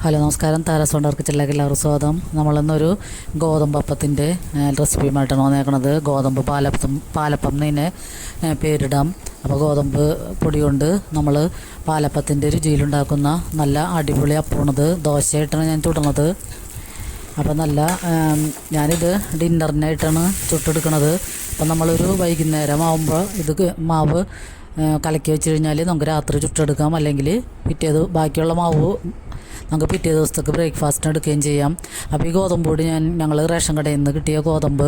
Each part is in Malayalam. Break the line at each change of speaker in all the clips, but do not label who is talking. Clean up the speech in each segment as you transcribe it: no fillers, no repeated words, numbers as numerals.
ഹലോ നമസ്കാരം. താരസോണ്ടർ കിച്ചണിലേക്ക് എല്ലാവർക്കും സ്വാഗതം. നമ്മളിന്നൊരു ഗോതമ്പപ്പത്തിൻ്റെ റെസിപ്പിയുമായിട്ടാണ് വന്നേക്കുന്നത്. ഗോതമ്പ് പാലപ്പം തന്നെ പേരിടാം. അപ്പോൾ ഗോതമ്പ് പൊടി കൊണ്ട് നമ്മൾ പാലപ്പത്തിൻ്റെ രുചിയിലുണ്ടാക്കുന്ന നല്ല അടിപൊളി അപ്പമാണിത്. ദോശയായിട്ടാണ് ഞാൻ ചുടുന്നത്. അപ്പോൾ ഞാനിത് ഡിന്നറിനായിട്ടാണ് ചുട്ടെടുക്കുന്നത്. അപ്പം നമ്മളൊരു വൈകുന്നേരം ആകുമ്പോൾ ഇത് മാവ് കലക്കി വെച്ച് കഴിഞ്ഞാൽ നമുക്ക് രാത്രി ചുട്ടെടുക്കാം. അല്ലെങ്കിൽ ബാക്കിയുള്ള മാവ് നമുക്ക് പിറ്റേ ദിവസത്തേക്ക് ബ്രേക്ക്ഫാസ്റ്റിന് എടുക്കുകയും ചെയ്യാം. അപ്പോൾ ഈ ഗോതമ്പ് പൊടി ഞങ്ങൾ റേഷൻ കടയിൽ നിന്ന് കിട്ടിയ ഗോതമ്പ്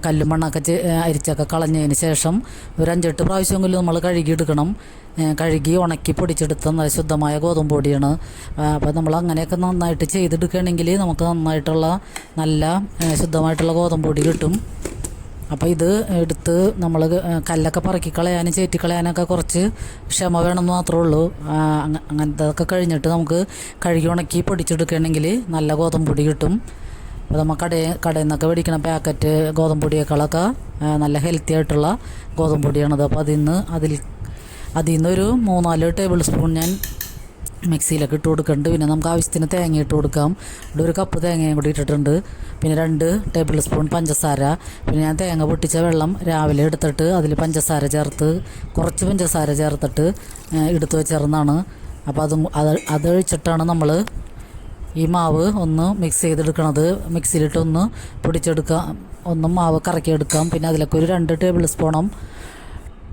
കല്ലും മണ്ണൊക്കെ അരിച്ചൊക്കെ കളഞ്ഞതിന് ശേഷം ഒരു 5-8 പ്രാവശ്യമെങ്കിലും നമ്മൾ കഴുകിയെടുക്കണം. കഴുകി ഉണക്കി പൊടിച്ചെടുത്ത നല്ല ശുദ്ധമായ ഗോതമ്പ് പൊടിയാണ്. അപ്പോൾ നമ്മൾ അങ്ങനെയൊക്കെ നന്നായിട്ട് ചെയ്തെടുക്കുകയാണെങ്കിൽ നമുക്ക് നന്നായിട്ടുള്ള നല്ല ശുദ്ധമായിട്ടുള്ള ഗോതമ്പ് പൊടി കിട്ടും. അപ്പോൾ ഇത് എടുത്ത് നമ്മൾ കല്ലൊക്കെ പറക്കി കളയാനും ചേറ്റിക്കളയാനൊക്കെ കുറച്ച് ക്ഷമ വേണമെന്ന് മാത്രമേ ഉള്ളൂ. അങ്ങനത്തെയൊക്കെ കഴിഞ്ഞിട്ട് നമുക്ക് കഴുകി ഉണക്കി പൊടിച്ചെടുക്കുകയാണെങ്കിൽ നല്ല ഗോതമ്പ് പൊടി കിട്ടും. അപ്പോൾ നമ്മൾ കടയിൽ നിന്നൊക്കെ മേടിക്കണ പാക്കറ്റ് ഗോതമ്പ് പൊടിയേക്കാളൊക്കെ നല്ല ഹെൽത്തി ആയിട്ടുള്ള ഗോതമ്പ് പൊടിയാണത്. അപ്പോൾ അതിൽ നിന്നൊരു 3-4 ടേബിൾ സ്പൂൺ ഞാൻ മിക്സിയിലൊക്കെ ഇട്ട് കൊടുക്കുന്നുണ്ട്. പിന്നെ നമുക്ക് ആവശ്യത്തിന് തേങ്ങ ഇട്ട് കൊടുക്കാം. ഇവിടെ ഒരു കപ്പ് തേങ്ങയും കൂടി ഇട്ടിട്ടുണ്ട്. പിന്നെ 2 ടേബിൾ സ്പൂൺ പഞ്ചസാര. പിന്നെ ഞാൻ തേങ്ങ പൊട്ടിച്ച വെള്ളം രാവിലെ എടുത്തിട്ട് അതിൽ പഞ്ചസാര ചേർത്ത് കുറച്ച് പഞ്ചസാര ചേർത്തിട്ട് എടുത്ത് വെച്ചിരുന്നതാണ്. അപ്പോൾ അതൊഴിച്ചിട്ടാണ് നമ്മൾ ഈ മാവ് ഒന്ന് മിക്സ് ചെയ്തെടുക്കണത്. മിക്സിയിലിട്ട് ഒന്ന് പൊടിച്ചെടുക്കാം, മാവ് കറക്കിയെടുക്കാം. പിന്നെ അതിലൊക്കെ ഒരു 2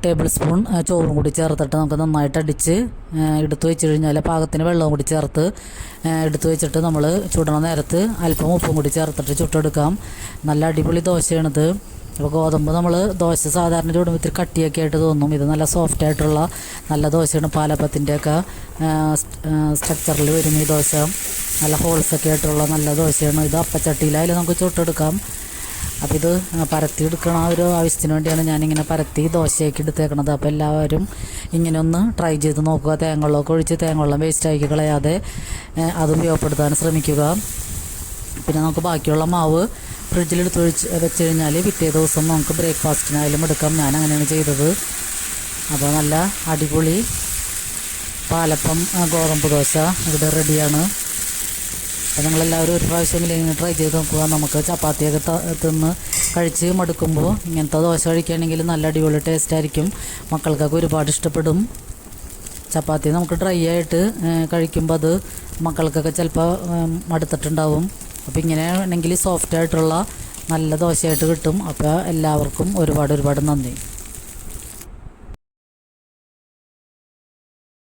ടേബിൾ സ്പൂൺ ചോറും കൂടി ചേർത്തിട്ട് നമുക്ക് നന്നായിട്ട് അടിച്ച് എടുത്ത് വെച്ച് കഴിഞ്ഞാൽ പാകത്തിന് വെള്ളവും കൂടി ചേർത്ത് എടുത്ത് വെച്ചിട്ട് നമ്മൾ ചുടണ നേരത്ത് അല്പം ഉപ്പും കൂടി ചേർത്തിട്ട് ചുട്ടെടുക്കാം. നല്ല അടിപൊളി ദോശയാണിത്. അപ്പോൾ ഗോതമ്പ് നമ്മൾ ദോശ സാധാരണ ചുടുമ്പോൾ ഇത്തിരി കട്ടിയൊക്കെ ആയിട്ട് തോന്നും. ഇത് നല്ല സോഫ്റ്റ് ആയിട്ടുള്ള നല്ല ദോശയാണ്. പാലപ്പത്തിൻ്റെയൊക്കെ സ്ട്രക്ചറിൽ വരും ഈ ദോശ. നല്ല ഹോൾസൊക്കെ ആയിട്ടുള്ള നല്ല ദോശയാണ്. ഇത് അപ്പച്ചട്ടിയിലായാലും നമുക്ക് ചുട്ടെടുക്കാം. അപ്പോൾ ഇത് പരത്തിയെടുക്കണ ഒരു ആവശ്യത്തിന് വേണ്ടിയാണ് ഞാനിങ്ങനെ പരത്തി ദോശയൊക്കെ എടുത്തേക്കണത്. അപ്പോൾ എല്ലാവരും ഇങ്ങനെ ഒന്ന് ട്രൈ ചെയ്ത് നോക്കുക. തേങ്ങവെള്ളമൊക്കെ ഒഴിച്ച് തേങ്ങവെള്ളം വേസ്റ്റാക്കി കളയാതെ അത് ഉപയോഗപ്പെടുത്താൻ ശ്രമിക്കുക. പിന്നെ നമുക്ക് ബാക്കിയുള്ള മാവ് ഫ്രിഡ്ജിലെടുത്ത് വെച്ച് കഴിഞ്ഞാൽ പിറ്റേ ദിവസം നമുക്ക് ബ്രേക്ക്ഫാസ്റ്റിനായാലും എടുക്കാം. ഞാൻ അങ്ങനെയാണ് ചെയ്തത്. അപ്പോൾ നല്ല അടിപൊളി പാലപ്പം ഗോതമ്പ് ദോശ ഇവിടെ റെഡിയാണ്. അപ്പോൾ നിങ്ങളെല്ലാവരും ഒരു പ്രാവശ്യമെങ്കിലും ഇങ്ങനെ ട്രൈ ചെയ്ത് നോക്കുക. നമുക്ക് ചപ്പാത്തിയൊക്കെ തിന്ന് കഴിച്ച് മടുക്കുമ്പോൾ ഇങ്ങനത്തെ ദോശ കഴിക്കുകയാണെങ്കിൽ നല്ല അടിപൊളി ടേസ്റ്റ് ആയിരിക്കും. മക്കൾക്കൊക്കെ ഒരുപാട് ഇഷ്ടപ്പെടും. ചപ്പാത്തി നമുക്ക് ഡ്രൈ ആയിട്ട് കഴിക്കുമ്പോൾ അത് മക്കൾക്കൊക്കെ ചിലപ്പോൾ മടുത്തിട്ടുണ്ടാവും. അപ്പോൾ ഇങ്ങനെ ആണെങ്കിൽ സോഫ്റ്റായിട്ടുള്ള നല്ല ദോശയായിട്ട് കിട്ടും. അപ്പോൾ എല്ലാവർക്കും ഒരുപാട് നന്ദി.